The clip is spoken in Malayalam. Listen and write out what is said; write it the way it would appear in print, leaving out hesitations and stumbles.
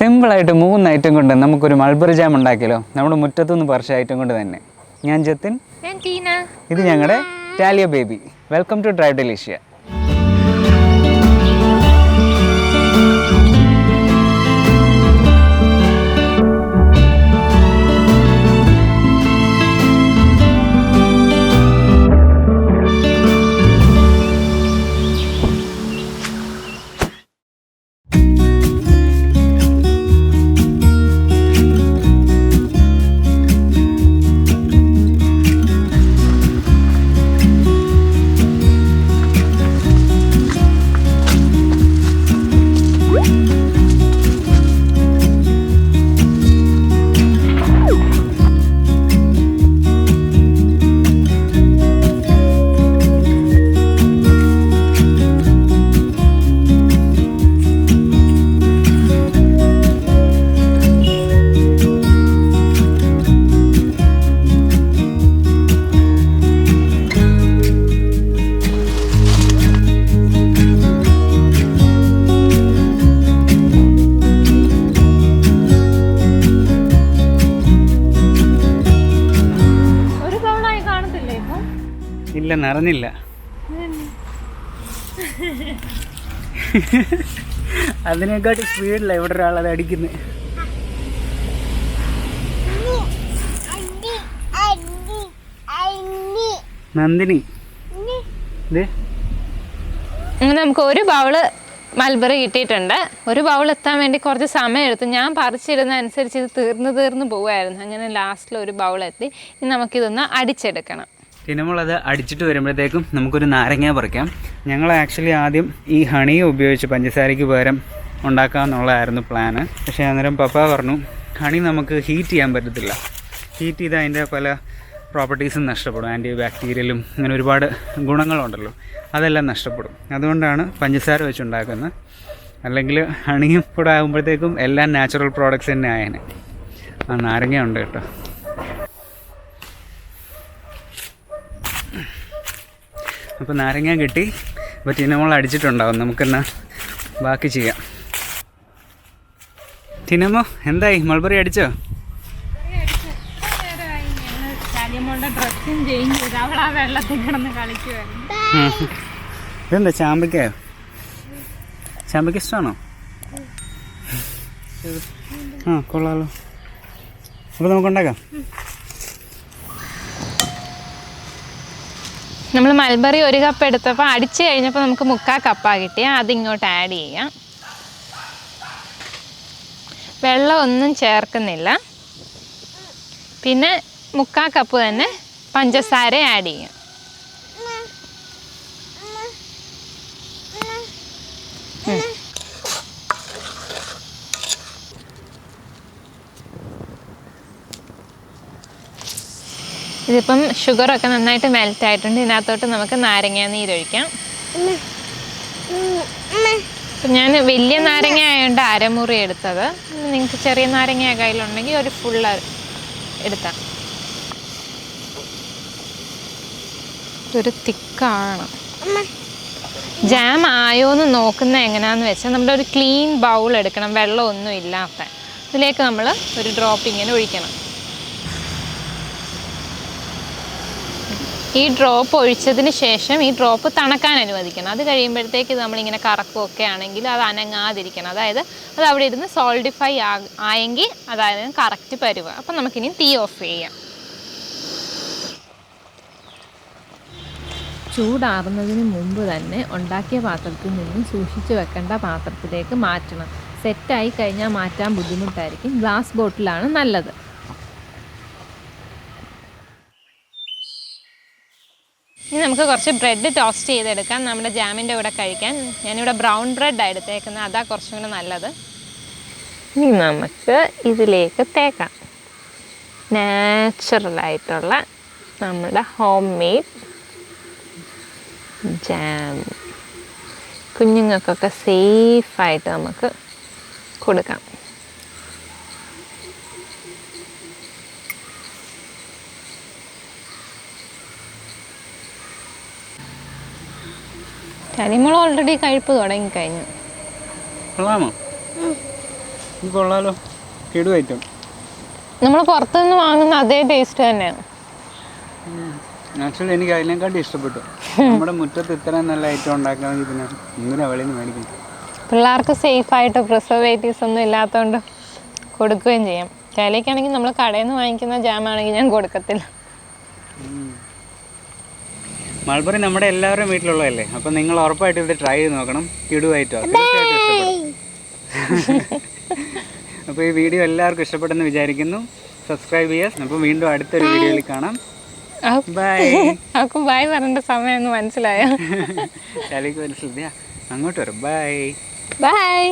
സിമ്പിളായിട്ട് 3 ഐറ്റം കൊണ്ട് നമുക്കൊരു മൾബറി ജാം ഉണ്ടാക്കിയല്ലോ. നമ്മുടെ മുറ്റത്തുനിന്ന് പറിച്ച ഐറ്റം കൊണ്ട് തന്നെ. ഞാൻ ജത്തിൻ, ഇത് ഞങ്ങളുടെ Talia baby. Welcome to drive Delicia. ഇല്ല, നിറഞ്ഞില്ല. അതിനെക്കാട്ടി സ്പീഡിലാണ് ഇവിടെ ഒരാളത് അടിക്കുന്നത്. നന്ദിനി, അങ്ങനെ നമുക്ക് ഒരു ബൗള് മൾബറി കിട്ടിയിട്ടുണ്ട്. ഒരു ബൗൾ എത്താൻ വേണ്ടി കുറച്ച് സമയം എടുത്തു. ഞാൻ പറിച്ചിടുന്ന അനുസരിച്ച് ഇത് തീർന്നു പോവുമായിരുന്നു. അങ്ങനെ ലാസ്റ്റിൽ ഒരു ബൗൾ എത്തി. ഇനി നമുക്കിതൊന്ന് അടിച്ചെടുക്കണം. പിന്നെ നമ്മളത് അടിച്ചിട്ട് വരുമ്പോഴത്തേക്കും നമുക്കൊരു നാരങ്ങ പറിക്കാം. ഞങ്ങൾ ആക്ച്വലി ആദ്യം ഈ ഹണി ഉപയോഗിച്ച് പഞ്ചസാരയ്ക്ക് പകരം ഉണ്ടാക്കാമെന്നുള്ളതായിരുന്നു പ്ലാന്. പക്ഷേ അന്നേരം പപ്പ പറഞ്ഞു ഹണി നമുക്ക് ഹീറ്റ് ചെയ്യാൻ പറ്റത്തില്ല. ഹീറ്റ് ചെയ്താൽ അതിൻ്റെ പല പ്രോപ്പർട്ടീസും നഷ്ടപ്പെടും. ആൻറ്റി ബാക്ടീരിയലും അങ്ങനെ ഒരുപാട് ഗുണങ്ങളുണ്ടല്ലോ, അതെല്ലാം നഷ്ടപ്പെടും. അതുകൊണ്ടാണ് പഞ്ചസാര വെച്ചുണ്ടാക്കുന്നത്. അല്ലെങ്കിൽ ഹണിയും കൂടെ ആകുമ്പോഴത്തേക്കും എല്ലാം നാച്ചുറൽ പ്രോഡക്ട്സ് തന്നെ ആയേനെ. ആ നാരങ്ങ ഉണ്ട് കേട്ടോ. അപ്പോൾ നാരങ്ങ കിട്ടി. അപ്പോൾ ടിനമോൾ അടിച്ചിട്ടുണ്ടാവും. നമുക്കെന്നാ ബാക്കി ചെയ്യാം. ടിനമോ, എന്തായി? മൾബറി അടിച്ചോ? ഇതെന്താ, ചാമ്പയ്ക്കയോ? ചാമ്പയ്ക്ക ഇഷ്ടമാണോ? ആ, കൊള്ളാലോ. അപ്പോൾ നമുക്കുണ്ടാക്കാം. നമ്മൾ മൾബറി 1 കപ്പ് എടുത്തപ്പോൾ അടിച്ച് കഴിഞ്ഞപ്പോൾ നമുക്ക് 3/4 കപ്പാണ് കിട്ടിയ. അതിങ്ങോട്ട് ആഡ് ചെയ്യാം. വെള്ളം ഒന്നും ചേർക്കുന്നില്ല. പിന്നെ 3/4 കപ്പ് തന്നെ പഞ്ചസാര ആഡ് ചെയ്യാം. ഇതിപ്പം ഷുഗറൊക്കെ നന്നായിട്ട് മെൽറ്റ് ആയിട്ടുണ്ട്. ഇതിനകത്തോട്ട് നമുക്ക് നാരങ്ങ നീരൊഴിക്കാം. അപ്പം ഞാൻ വലിയ നാരങ്ങ ആയതുകൊണ്ട് അരമുറി എടുത്തത്. നിങ്ങൾക്ക് ചെറിയ നാരങ്ങ കയ്യിലുണ്ടെങ്കിൽ ഒരു ഫുള്ള് എടുത്താൽ. ഇതൊരു തിക്കാണ്. ജാം ആയോന്ന് നോക്കുന്നത് എങ്ങനെയാണെന്ന് വെച്ചാൽ നമ്മുടെ ഒരു ക്ലീൻ ബൗൾ എടുക്കണം, വെള്ളമൊന്നും ഇല്ലാത്ത. ഇതിലേക്ക് നമ്മൾ ഒരു ഡ്രോപ്പ് ഇങ്ങനെ ഒഴിക്കണം. ഈ ഡ്രോപ്പ് ഒഴിച്ചതിന് ശേഷം ഈ ഡ്രോപ്പ് തണുക്കാൻ അനുവദിക്കണം. അത് കഴിയുമ്പോഴത്തേക്ക് നമ്മളിങ്ങനെ കറക്കുകയൊക്കെ ആണെങ്കിൽ അത് അനങ്ങാതിരിക്കണം. അതായത് അത് അവിടെ ഇരുന്ന് സോൾഡിഫൈ ആയെങ്കിൽ അതായത് കറക്റ്റ് പരുവ. അപ്പം നമുക്കിനി തീ ഓഫ് ചെയ്യാം. ചൂടാറുന്നതിന് മുമ്പ് തന്നെ ഉണ്ടാക്കിയ പാത്രത്തിൽ നിന്ന് സൂക്ഷിച്ച് വെക്കേണ്ട പാത്രത്തിലേക്ക് മാറ്റണം. സെറ്റായി കഴിഞ്ഞാൽ മാറ്റാൻ ബുദ്ധിമുട്ടായിരിക്കും. ഗ്ലാസ് ബോട്ടിലാണ് നല്ലത്. ഇനി നമുക്ക് കുറച്ച് ബ്രെഡ് ടോസ്റ്റ് ചെയ്തെടുക്കാം നമ്മുടെ ജാമിൻ്റെ കൂടെ കഴിക്കാൻ. ഞാനിവിടെ ബ്രൗൺ ബ്രെഡാണ് എടുത്തേക്കുന്നത്, അതാ കുറച്ചും കൂടെ നല്ലത്. ഇനി നമുക്ക് ഇതിലേക്ക് തേക്കാം നാച്ചുറലായിട്ടുള്ള നമ്മുടെ ഹോം മെയ്ഡ് ജാം. കുഞ്ഞുങ്ങൾക്കൊക്കെ സേഫായിട്ട് നമുക്ക് കൊടുക്കാം. തനിമോൾ ഓൾറെഡി കഴിപ്പ് തുടങ്ങിക്കഴിഞ്ഞു. ഇത് കൊള്ളാലോ, കിടു ഐറ്റം. നമ്മൾ പുറത്തുനിന്ന് വാങ്ങുന്ന അതേ ടേസ്റ്റ് തന്നെയാണ്. ആക്ച്വലി എനിക്ക് അതിനെക്കാട്ടി ഇഷ്ടപ്പെട്ടു. നമ്മുടെ മുറ്റത്ത് ഇത്രയും നല്ല ഐറ്റം ഉണ്ടാക്കുകയാണെങ്കിൽ പിന്നെ ഇങ്ങനെ വെളിയിൽ നിന്ന് മേടിക്കും. പിള്ളേർക്ക് സേഫായിട്ട് പ്രിസർവേറ്റീവ്സ് ഒന്നും ഇല്ലാത്തതുകൊണ്ട് കൊടുക്കുകയും ചെയ്യാം. ചിലക്കാണെങ്കിൽ നമ്മൾ കടയിൽ നിന്ന് വാങ്ങിക്കുന്ന ജാമാണെങ്കിൽ ഞാൻ കൊടുക്കത്തില്ല. മൾബറി നമ്മുടെ എല്ലാവരുടെയും വീട്ടിലുള്ളതല്ലേ, അപ്പം നിങ്ങൾ ഉറപ്പായിട്ടും ഇത് ട്രൈ ചെയ്ത് നോക്കണം. കിടുവായിട്ടോ തീർച്ചയായിട്ടും ഇഷ്ടപ്പെടും. അപ്പോൾ ഈ വീഡിയോ എല്ലാവർക്കും ഇഷ്ടപ്പെട്ടെന്ന് വിചാരിക്കുന്നു. സബ്സ്ക്രൈബ് ചെയ്യാം. അപ്പോൾ വീണ്ടും അടുത്തൊരു വീഡിയോയിൽ കാണാം. ബൈ. അവർക്ക് ബൈ പറയേണ്ട സമയം മനസ്സിലായോ? ശാലിക്ക് മനസ്സിലാ, അങ്ങോട്ട് വരാം. Bye bye.